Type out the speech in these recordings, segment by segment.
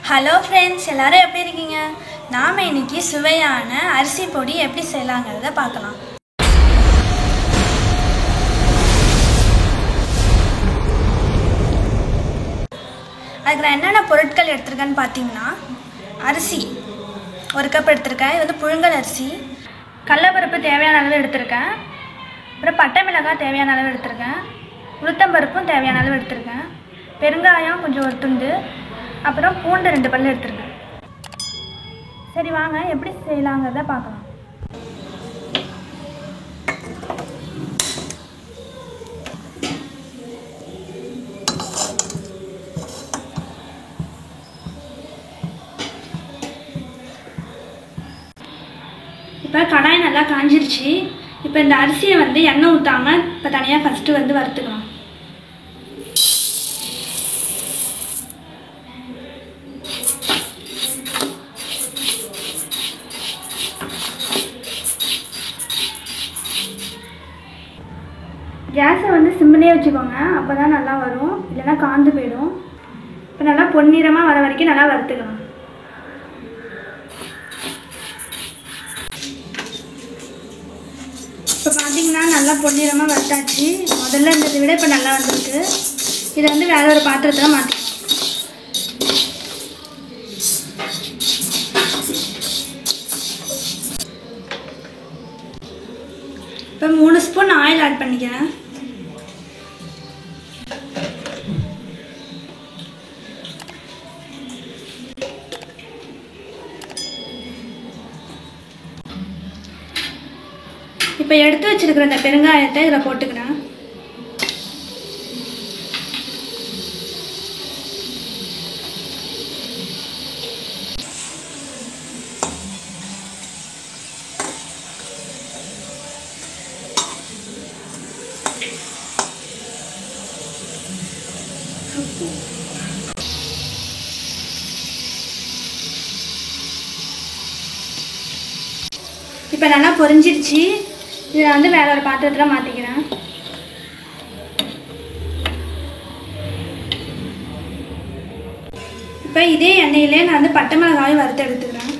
Hello friends, எல்லோரும் எப்படி இருக்கீங்க? நாம் இன்னைக்கு சுவையான அரிசி பொடி எப்படி செய்யலாங்கிறத பார்க்கலாம். அதுக்கு நான் என்னென்ன பொருட்கள் எடுத்திருக்கேன்னு பார்த்தீங்கன்னா, அரிசி 1 கப் எடுத்திருக்கேன். இது வந்து புழுங்கல் அரிசி. கடலைப்பருப்பு தேவையான அளவு எடுத்திருக்கேன். அப்புறம் பட்டை மிளகாய் தேவையான அளவு எடுத்திருக்கேன். உளுத்தம்பருப்பும் தேவையான அளவு எடுத்திருக்கேன். பெருங்காயம் கொஞ்சம் ஒரு துண்டு, அப்புறம் பூண்டு 2 பல் எடுத்துருக்கேன். சரி, வாங்க எப்படி செய்யலாங்கிறத பார்க்கலாம். இப்போ கடாய் நல்லா காஞ்சிருச்சு. இப்போ இந்த அரிசியை வந்து எண்ணெய் ஊற்றாமல் இப்போ தனியாக ஃபஸ்ட்டு வந்து வறுத்துக்கலாம். கேஸை வந்து சிம்மிலே வச்சுக்கோங்க, அப்போ தான் நல்லா வரும், இல்லைன்னா காந்து போயிடும். இப்போ நல்லா பொன்னிறமாக வர வரைக்கும் நல்லா வறுத்துக்கலாம். இப்போ பார்த்தீங்கன்னா நல்லா பொன்னிறமாக வறுத்தாச்சு. முதல்ல இருந்ததை விட இப்போ நல்லா வந்திருக்கு. இதை வந்து வேற ஒரு பாத்திரத்தில் மாற்றிக்கலாம். இப்போ 3 ஸ்பூன் ஆயில் ஆட் பண்ணிக்கிறேன். இப்போ எடுத்து வச்சிருக்கிற இந்த பெருங்காயத்தை இதில் போட்டுக்கிறேன். இப்போ நல்லா பொரிஞ்சிருச்சு. இதை வந்து வேற ஒரு பாத்திரத்தில் மாற்றிக்கிறேன். இப்போ இதே எண்ணெயிலே நான் வந்து பட்டை மிளகாய் வறுத்து எடுத்துக்கிறேன்.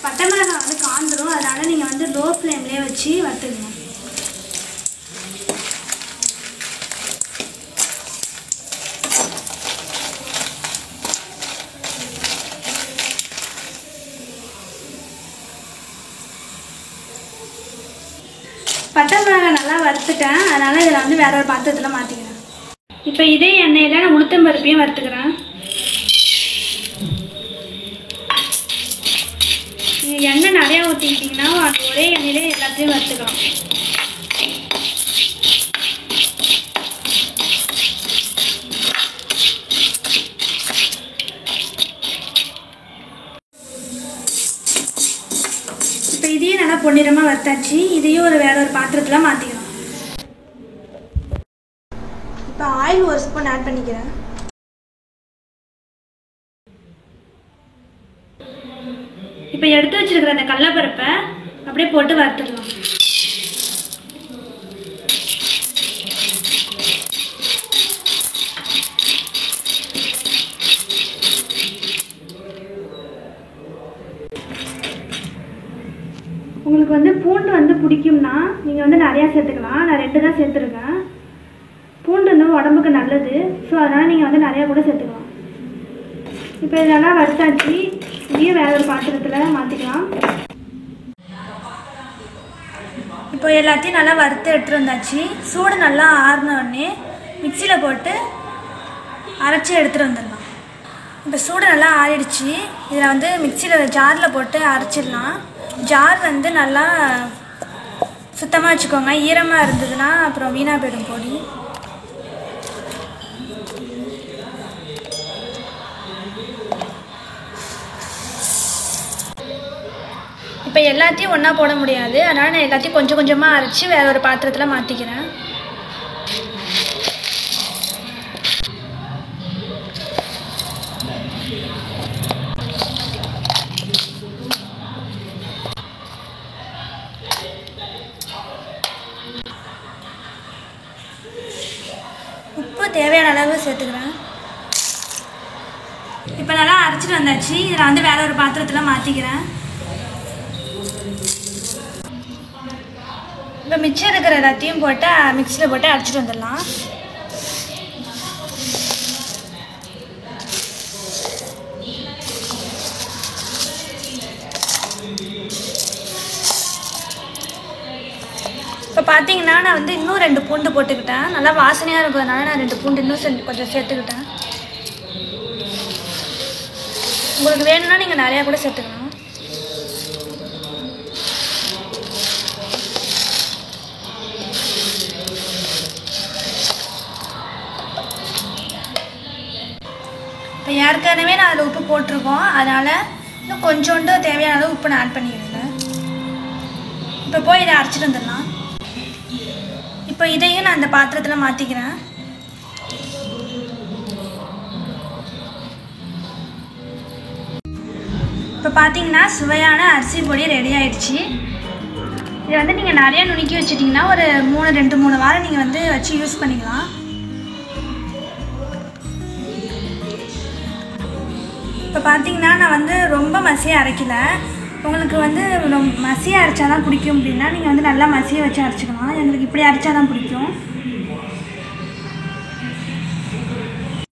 பட்டை மிளகாய் வந்து காந்துடும், அதனால நீங்கள் வந்து லோ ஃப்ளேம்லேயே வச்சு வறுத்துக்கணும். பட்டை மிளகாய் நல்லா வறுத்துட்டேன், அதனால் இதில் வந்து வேற ஒரு பாத்திரத்தில் மாற்றிக்கிறேன். இப்போ இதே எண்ணெயில் நான் உளுத்தம்பருப்பையும் வறுத்துக்கிறேன். நீங்கள் எண்ணெய் நிறையா ஊற்றிக்கிட்டிங்கன்னா அது ஒரே எண்ணெயிலே எல்லாத்தையும் வறுத்துக்கலாம். இப்போ இதையும் நல்லா பொன்னிறமாக வறுத்தாச்சு. இதையும் வேற ஒரு பாத்திரத்தில் மாற்றிக்கலாம். இப்போ ஆயில் 1 ஸ்பூன் ஆட் பண்ணிக்கிறேன். இப்போ எடுத்து வச்சிருக்கிற அந்த கடலைப்பருப்பை அப்படியே போட்டு வறுத்துடலாம். உங்களுக்கு வந்து பூண்டு வந்து பிடிக்கும்னா நீங்கள் வந்து நிறையா சேர்த்துக்கலாம். நான் 2 தான் சேர்த்துருக்கேன். பூண்டு வந்து உடம்புக்கு நல்லது, ஸோ அதனால் நீங்கள் வந்து நிறையா கூட சேர்த்துக்கலாம். இப்போ இதெல்லாம் வறுத்தாச்சு. இதையும் வேற ஒரு பாத்திரத்தில் மாற்றிக்கலாம். இப்போ எல்லாத்தையும் நல்லா வறுத்து எடுத்துகிட்டு வந்தாச்சு. சூடு நல்லா ஆறினோடனே மிக்சியில் போட்டு அரைச்சி எடுத்துகிட்டு வந்துடலாம். இப்போ சூடு நல்லா ஆறிடுச்சு. இதில் வந்து மிக்சியில் ஜாரில் போட்டு அரைச்சிடலாம். ஜார் வந்து நல்லா சுத்தமாக வச்சுக்கோங்க. ஈரமாக இருந்ததுன்னா அப்புறம் வீணாக போயிடும் பொடி. இப்போ எல்லாத்தையும் ஒன்றா போட முடியாது, அதனால் நான் எல்லாத்தையும் கொஞ்சம் கொஞ்சமாக அரைச்சி வேற ஒரு பாத்திரத்தில் மாற்றிக்கிறேன். தேவையான அளவு சேர்த்துக்கிறேன். இப்போ நல்லா அரைச்சிட்டு வந்தாச்சு. இதில் வந்து வேற ஒரு பாத்திரத்தில் மாற்றிக்கிறேன். இப்போ மிச்சம் இருக்கிற எல்லாத்தையும் போட்டு மிக்சியில் போட்டு அரைச்சிட்டு வந்துடலாம். இப்போ பார்த்தீங்கன்னா நான் வந்து இன்னும் 2 பூண்டு போட்டுக்கிட்டேன். நல்லா வாசனையாக இருக்கிறதுனால நான் 2 பூண்டு இன்னும் கொஞ்சம் சேர்த்துக்கிட்டேன். உங்களுக்கு வேணும்னா நீங்கள் நிறையா கூட சேர்த்துக்கணும். இப்போ ஏற்கனவே நான் அதில் உப்பு போட்டிருக்கோம். அதனால் இன்னும் கொஞ்சோண்டு தேவையான அளவு உப்பு நான் ஆட் பண்ணிக்கிறேன். இப்போ போய் இதை அரைச்சிட்டு வந்துடலாம். இப்போ இதையும் நான் இந்த பாத்திரத்தில் மாற்றிக்கிறேன். இப்போ பார்த்தீங்கன்னா சுவையான அரிசி பொடி ரெடி ஆயிடுச்சு. இதை வந்து நீங்கள் நிறைய நுணுக்கி வச்சிட்டிங்கன்னா ஒரு 2-3 வாரம் நீங்கள் வந்து வச்சு யூஸ் பண்ணிக்கலாம். இப்போ பார்த்தீங்கன்னா நான் வந்து ரொம்ப மசியாக அரைக்கல. உங்களுக்கு வந்து மசியாக அரைச்சா தான் பிடிக்கும் அப்படின்னா நீங்கள் வந்து நல்லா மசியை வச்சு அரைச்சிக்கலாம். எங்களுக்கு இப்படி அரைச்சா தான் பிடிக்கும்.